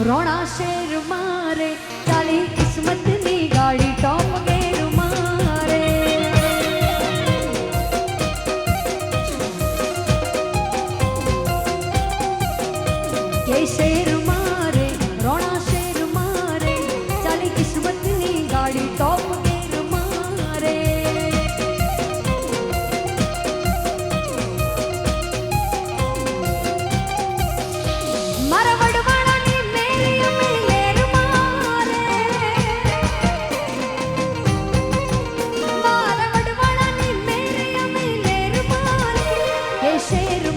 रोना शेर मारे चाली किस्मत नी गाड़ी टॉप गेर मारे के शेर मारे रोना शेर मारे चाली किस्मत नी गाड़ी टॉप गेर मारे मारा वडवाड़ा नी मेरी अमीलेर मारे मारा वडवाड़ा नी मेरी अमीलेर मारे के शेर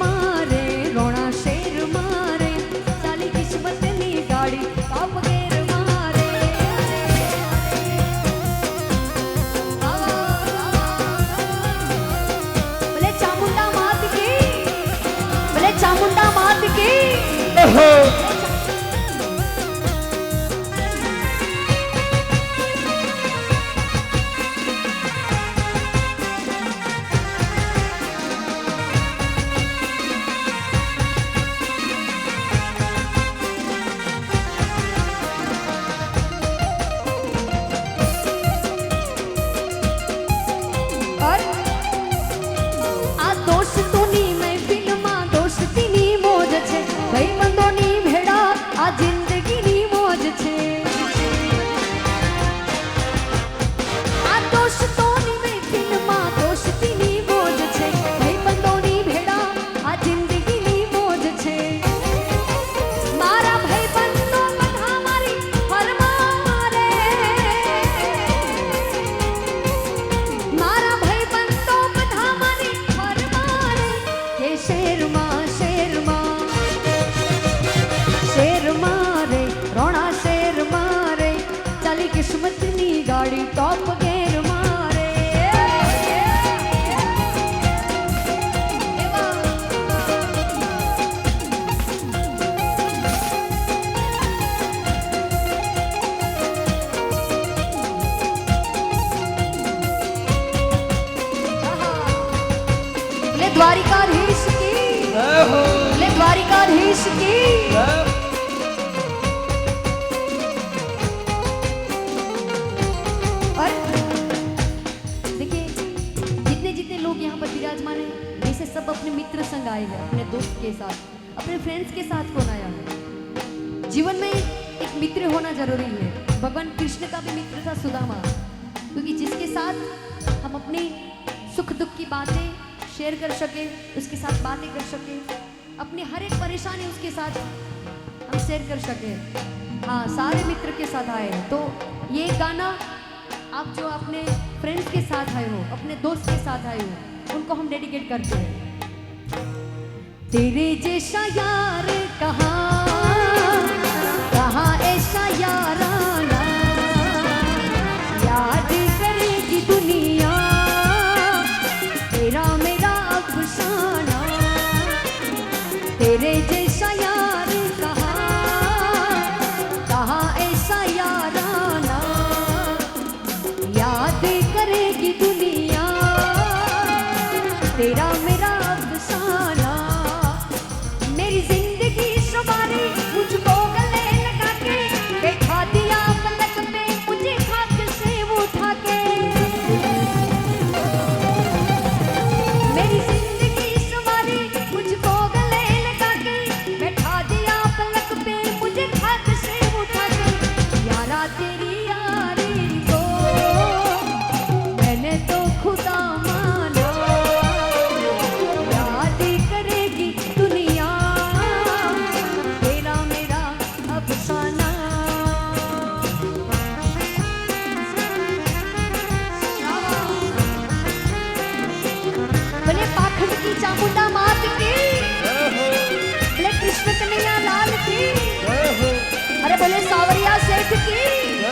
मारे रोना शेर मारे चाली किस्मत नी गाड़ी टॉप गेर मारे बोले चामुंडा मात की बोले चामुंडा मात की और आ दोस्तोनी महफिल में दोस्ती नी मौज छे भाई बंदोनी भेड़ा आ जिंदगी नी मौज छे आ दोस्तोनी महफिल में दोस्ती नी मौज छे भाई बंदोनी भेड़ा आ जिंदगी नी मौज छे मारा भाई बंदो बधा मारी फरमारे मारा भाई बंदो बधा मारी फरमारे के शेर मारे रोना शेर मारे चाली किस्मत नी गाड़ी टॉप गेर मारे ले द्वारिकाधीश की ले द्वारिकाधीश की और देखिए जितने जितने लोग यहाँ पर विराजमान हैं वैसे सब अपने मित्र संग आए हैं अपने दोस्त के साथ अपने फ्रेंड्स के साथ कौन आया है जीवन में एक मित्र होना जरूरी है भगवान कृष्ण का भी मित्र था सुदामा क्योंकि जिसके साथ हम अपनी सुख दुख की बातें शेयर कर सके उसके साथ बातें कर सके अपनी हर एक परेशानी उसके साथ हम शेयर कर सके हाँ सारे मित्र के साथ आए हैं तो ये गाना आप जो अपने फ्रेंड्स के साथ आए हो अपने दोस्त के साथ आए हो उनको हम डेडिकेट करते हैं तेरे जैसा यार कहाँ ऐसा याराना याद करेगी दुनिया तेरा मेरा अफसाना तेरे जैसा यार कहाँ ऐसा याराना याद करेगी दुनिया तेरा मेरा अफसाना मेरी जिंदगी सवारी मुझको गले लगा के बैठा दिया पलक पे मुझे खाक से उठा के मेरी जिंदगी सवारी मुझको गले लगा के बैठा दिया पलक पे मुझे खाक से उठा के यारा तेरी यारी को मैंने तो खुदा माना याद करेगी दुनिया तेरा मेरा अफसाना बोले पाखंड की चामुंडा मात की बोले कृष्ण कन्हैया लाल की अरे बोले सावरिया सेठ की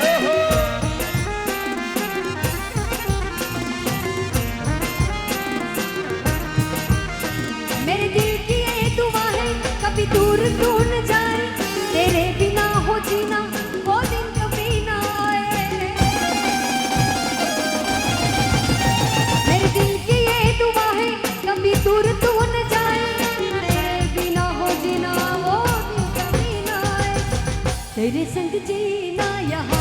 तेरे संग जीना यहाँ,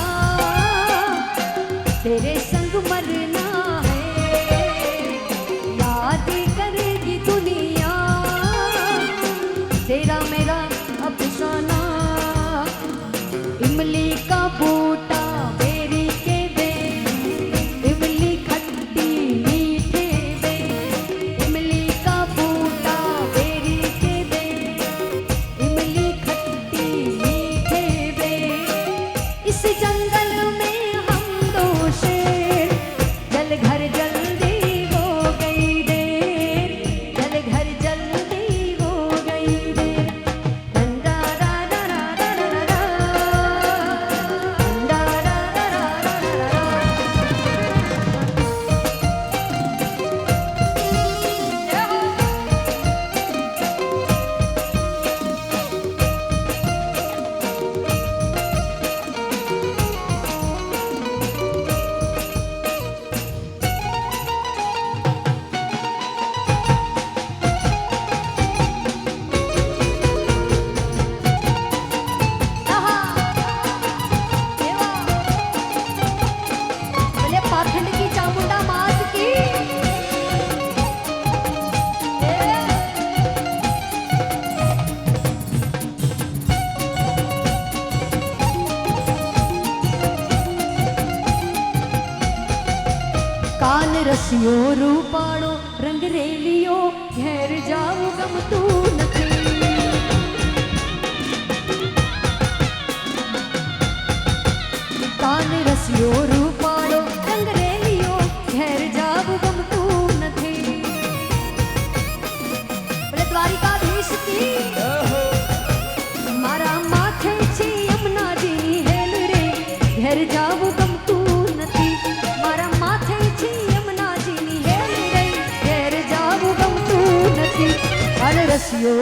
तेरे संग मरना है, याद करेगी दुनिया तेरा मेरा अफसाना। इमली का बूटा बेरी के दे, इमली खट्टी मीठे दे, इमली का बूटा बेरी के दे, इमली खट्टी मीठे दे। इस जंगल में हम दो शेर, चल घर जल्दी हो गई देर, चल घर जल्दी हो गई देर। डंडा रा रा रा रा रा रा, डंडा रा रा रा रा रा रा। बोले पाखंड की चामुंडा मास की। कान रसियो रूपाणो रंग रेलियो घेर जाऊ गम तू नथी। कान रसियो रूपाणो रंग रेलियो घेर जाऊ गम तू नथी। बोले द्वारिकाधीश की मारा माथे छी यमुना जी हेल रे, घेर जाऊ गम तू नथी। मारा माथे छी यमुना जी हेल रे, घेर जाऊ गम तू नथी। कान रसियो